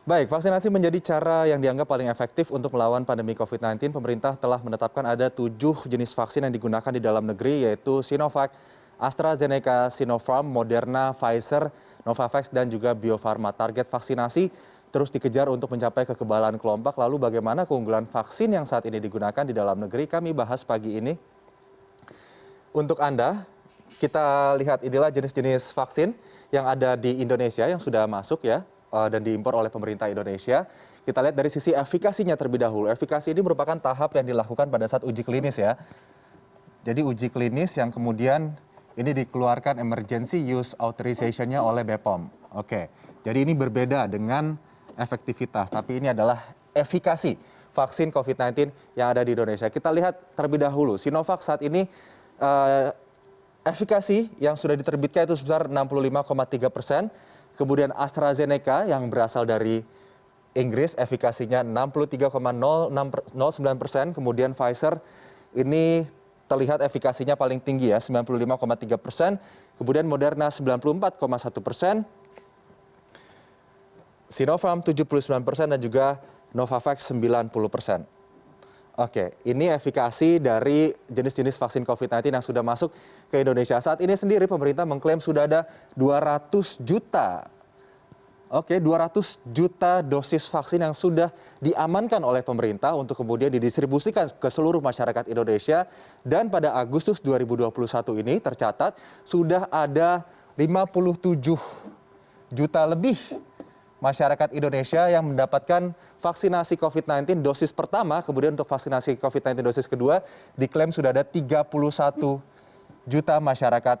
Baik, vaksinasi menjadi cara yang dianggap paling efektif untuk melawan pandemi COVID-19. Pemerintah telah menetapkan ada 7 jenis vaksin yang digunakan di dalam negeri, yaitu Sinovac, AstraZeneca, Sinopharm, Moderna, Pfizer, Novavax, dan juga Bio Farma. Target vaksinasi terus dikejar untuk mencapai kekebalan kelompok. Lalu bagaimana keunggulan vaksin yang saat ini digunakan di dalam negeri? Kami bahas pagi ini. Untuk Anda, kita lihat inilah jenis-jenis vaksin yang ada di Indonesia yang sudah masuk ya dan diimpor oleh pemerintah Indonesia. Kita lihat dari sisi efikasinya terlebih dahulu. Efikasi ini merupakan tahap yang dilakukan pada saat uji klinis ya. Jadi uji klinis yang kemudian ini dikeluarkan emergency use authorization-nya oleh BPOM. Oke, jadi ini berbeda dengan efektivitas, tapi ini adalah efikasi vaksin COVID-19 yang ada di Indonesia. Kita lihat terlebih dahulu, Sinovac saat ini efikasi yang sudah diterbitkan itu sebesar 65,3%. Kemudian AstraZeneca yang berasal dari Inggris efikasinya 63,09%. Kemudian Pfizer ini terlihat efikasinya paling tinggi ya 95,3%. Kemudian Moderna 94,1%. Sinopharm 79% dan juga Novavax 90%. Oke, ini efikasi dari jenis-jenis vaksin COVID-19 yang sudah masuk ke Indonesia. Saat ini sendiri pemerintah mengklaim sudah ada 200 juta. Oke, 200 juta dosis vaksin yang sudah diamankan oleh pemerintah untuk kemudian didistribusikan ke seluruh masyarakat Indonesia. Dan pada Agustus 2021 ini tercatat sudah ada 57 juta lebih masyarakat Indonesia yang mendapatkan vaksinasi COVID-19 dosis pertama, kemudian untuk vaksinasi COVID-19 dosis kedua diklaim sudah ada 31 juta masyarakat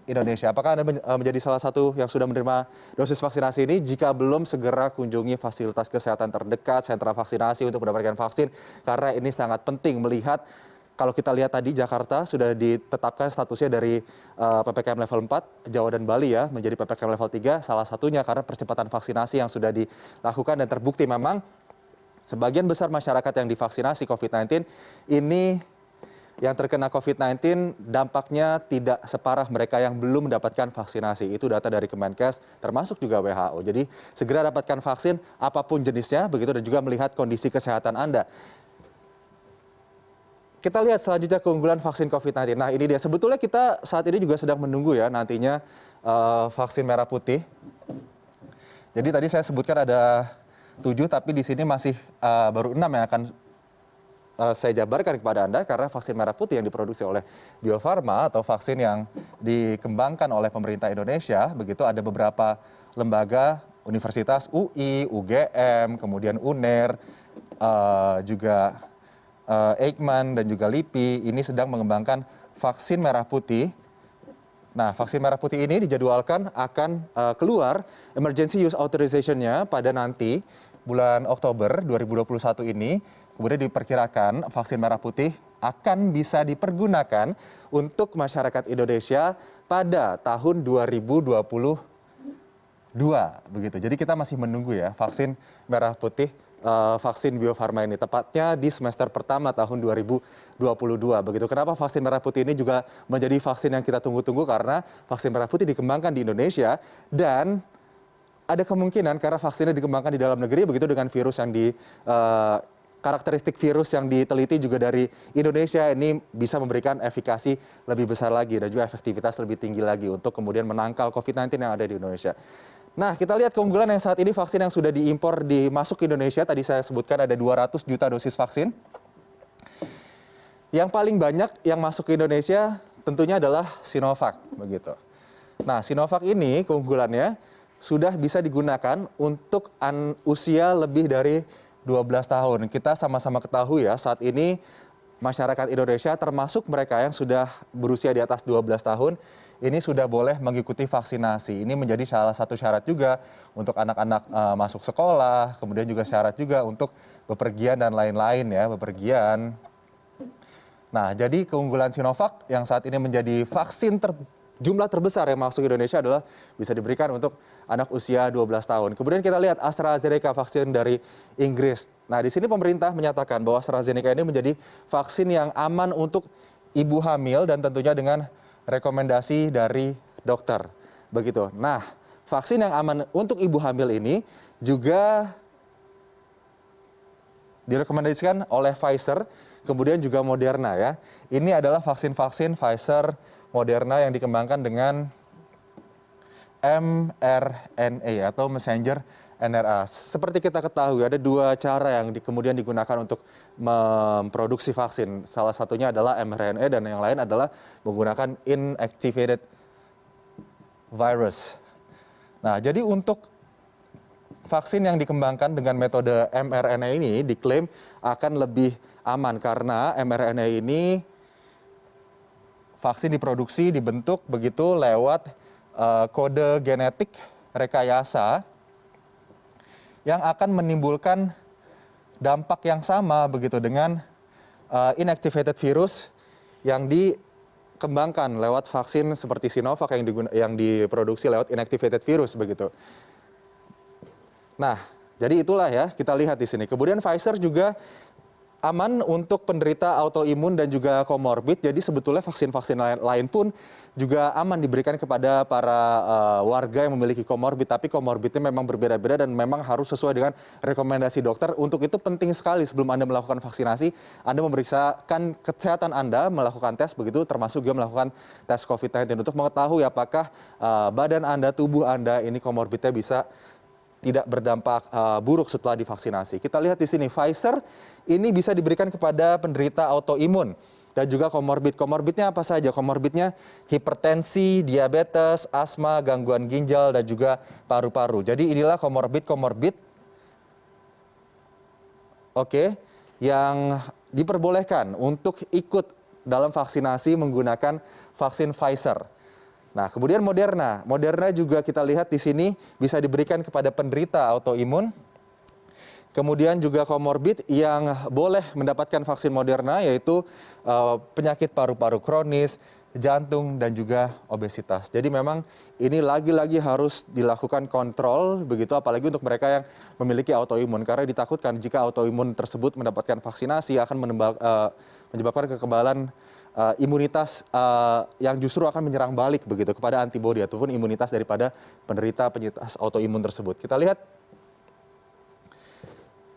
Indonesia. Apakah Anda menjadi salah satu yang sudah menerima dosis vaksinasi ini? Jika belum, segera kunjungi fasilitas kesehatan terdekat, sentra vaksinasi untuk mendapatkan vaksin, karena ini sangat penting melihat. Kalau kita lihat tadi Jakarta sudah ditetapkan statusnya dari PPKM level 4, Jawa dan Bali ya menjadi PPKM level 3, salah satunya karena percepatan vaksinasi yang sudah dilakukan dan terbukti memang sebagian besar masyarakat yang divaksinasi COVID-19 ini yang terkena COVID-19 dampaknya tidak separah mereka yang belum mendapatkan vaksinasi. Itu data dari Kemenkes termasuk juga WHO. Jadi segera dapatkan vaksin apapun jenisnya begitu dan juga melihat kondisi kesehatan Anda. Kita lihat selanjutnya keunggulan vaksin COVID-19. Nah ini dia, sebetulnya kita saat ini juga sedang menunggu ya nantinya vaksin merah putih. Jadi tadi saya sebutkan ada 7, tapi di sini masih baru 6 yang akan saya jabarkan kepada Anda. Karena vaksin merah putih yang diproduksi oleh Bio Farma atau vaksin yang dikembangkan oleh pemerintah Indonesia, begitu ada beberapa lembaga, Universitas UI, UGM, kemudian UNER, juga Eijkman dan juga LIPI ini sedang mengembangkan vaksin merah putih. Nah, vaksin merah putih ini dijadwalkan akan keluar emergency use authorization-nya pada nanti bulan Oktober 2021 ini. Kemudian diperkirakan vaksin merah putih akan bisa dipergunakan untuk masyarakat Indonesia pada tahun 2022 begitu. Jadi kita masih menunggu ya vaksin merah putih vaksin Bio Farma ini tepatnya di semester pertama tahun 2022 begitu. Kenapa vaksin merah putih ini juga menjadi vaksin yang kita tunggu-tunggu? Karena vaksin merah putih dikembangkan di Indonesia dan ada kemungkinan karena vaksinnya dikembangkan di dalam negeri begitu dengan virus yang karakteristik virus yang diteliti juga dari Indonesia ini bisa memberikan efikasi lebih besar lagi dan juga efektivitas lebih tinggi lagi untuk kemudian menangkal COVID-19 yang ada di Indonesia. Nah, kita lihat keunggulan yang saat ini vaksin yang sudah diimpor masuk ke Indonesia. Tadi saya sebutkan ada 200 juta dosis vaksin. Yang paling banyak yang masuk ke Indonesia tentunya adalah Sinovac, begitu. Nah, Sinovac ini keunggulannya sudah bisa digunakan untuk usia lebih dari 12 tahun. Kita sama-sama ketahui ya, saat ini masyarakat Indonesia termasuk mereka yang sudah berusia di atas 12 tahun ini sudah boleh mengikuti vaksinasi. Ini menjadi salah satu syarat juga untuk anak-anak masuk sekolah, kemudian juga syarat juga untuk bepergian dan lain-lain ya, bepergian. Nah, jadi keunggulan Sinovac yang saat ini menjadi vaksin jumlah terbesar yang masuk Indonesia adalah bisa diberikan untuk anak usia 12 tahun. Kemudian kita lihat AstraZeneca vaksin dari Inggris. Nah, di sini pemerintah menyatakan bahwa AstraZeneca ini menjadi vaksin yang aman untuk ibu hamil dan tentunya dengan rekomendasi dari dokter. Begitu. Nah, vaksin yang aman untuk ibu hamil ini juga direkomendasikan oleh Pfizer, kemudian juga Moderna ya. Ini adalah vaksin-vaksin Pfizer, Moderna yang dikembangkan dengan mRNA atau messenger RNA. Seperti kita ketahui ada dua cara yang kemudian digunakan untuk memproduksi vaksin. Salah satunya adalah mRNA dan yang lain adalah menggunakan inactivated virus. Nah, jadi untuk vaksin yang dikembangkan dengan metode mRNA ini diklaim akan lebih aman karena mRNA ini vaksin diproduksi, dibentuk begitu lewat kode genetik rekayasa yang akan menimbulkan dampak yang sama begitu dengan inactivated virus yang dikembangkan lewat vaksin seperti Sinovac yang diproduksi lewat inactivated virus begitu. Nah, jadi itulah ya kita lihat di sini. Kemudian Pfizer juga aman untuk penderita autoimun dan juga komorbid. Jadi sebetulnya vaksin-vaksin lain pun juga aman diberikan kepada para warga yang memiliki komorbid. Tapi komorbidnya memang berbeda-beda dan memang harus sesuai dengan rekomendasi dokter. Untuk itu penting sekali sebelum Anda melakukan vaksinasi, Anda memeriksakan kesehatan Anda, melakukan tes begitu, termasuk juga melakukan tes COVID-19 untuk mengetahui apakah badan Anda, tubuh Anda ini komorbidnya bisa tidak berdampak buruk setelah divaksinasi. Kita lihat di sini, Pfizer ini bisa diberikan kepada penderita autoimun dan juga komorbid. Komorbidnya apa saja? Komorbidnya hipertensi, diabetes, asma, gangguan ginjal, dan juga paru-paru. Jadi inilah komorbid yang diperbolehkan untuk ikut dalam vaksinasi menggunakan vaksin Pfizer. Nah, kemudian Moderna. Moderna juga kita lihat di sini bisa diberikan kepada penderita autoimun. Kemudian juga komorbid yang boleh mendapatkan vaksin Moderna yaitu penyakit paru-paru kronis, jantung, dan juga obesitas. Jadi memang ini lagi-lagi harus dilakukan kontrol begitu, apalagi untuk mereka yang memiliki autoimun. Karena ditakutkan jika autoimun tersebut mendapatkan vaksinasi akan menyebabkan kekebalan imunitas yang justru akan menyerang balik begitu kepada antibodi ataupun imunitas daripada penderita penyintas autoimun tersebut. Kita lihat.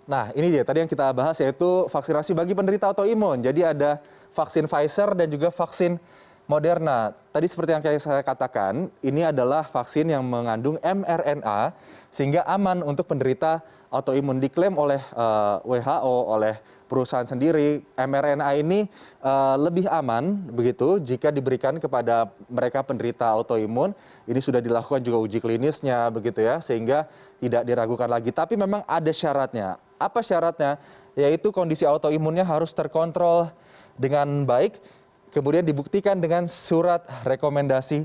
Nah, ini dia tadi yang kita bahas yaitu vaksinasi bagi penderita autoimun. Jadi ada vaksin Pfizer dan juga vaksin Moderna. Tadi seperti yang saya katakan, ini adalah vaksin yang mengandung mRNA sehingga aman untuk penderita autoimun. Diklaim oleh WHO, oleh perusahaan sendiri, mRNA ini lebih aman begitu jika diberikan kepada mereka penderita autoimun. Ini sudah dilakukan juga uji klinisnya begitu ya, sehingga tidak diragukan lagi. Tapi memang ada syaratnya. Apa syaratnya? Yaitu kondisi autoimunnya harus terkontrol dengan baik, kemudian dibuktikan dengan surat rekomendasi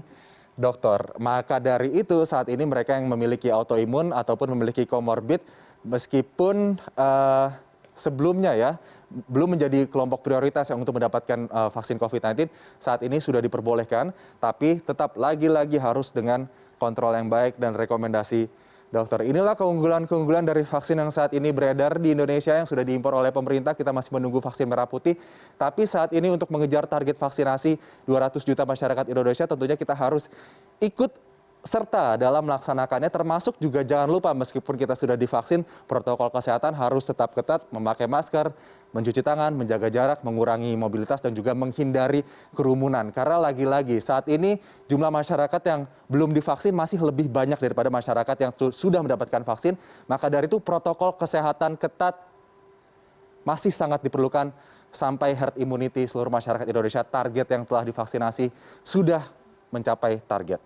dokter. Maka dari itu saat ini mereka yang memiliki autoimun ataupun memiliki komorbid, meskipun sebelumnya ya belum menjadi kelompok prioritas yang untuk mendapatkan vaksin COVID-19, saat ini sudah diperbolehkan, tapi tetap lagi-lagi harus dengan kontrol yang baik dan rekomendasi dokter. Inilah keunggulan-keunggulan dari vaksin yang saat ini beredar di Indonesia yang sudah diimpor oleh pemerintah. Kita masih menunggu vaksin merah putih. Tapi saat ini untuk mengejar target vaksinasi 200 juta masyarakat Indonesia, tentunya kita harus ikut serta dalam melaksanakannya, termasuk juga jangan lupa meskipun kita sudah divaksin, protokol kesehatan harus tetap ketat, memakai masker, mencuci tangan, menjaga jarak, mengurangi mobilitas, dan juga menghindari kerumunan. Karena lagi-lagi saat ini jumlah masyarakat yang belum divaksin masih lebih banyak daripada masyarakat yang sudah mendapatkan vaksin. Maka dari itu protokol kesehatan ketat masih sangat diperlukan sampai herd immunity seluruh masyarakat Indonesia, target yang telah divaksinasi sudah mencapai target.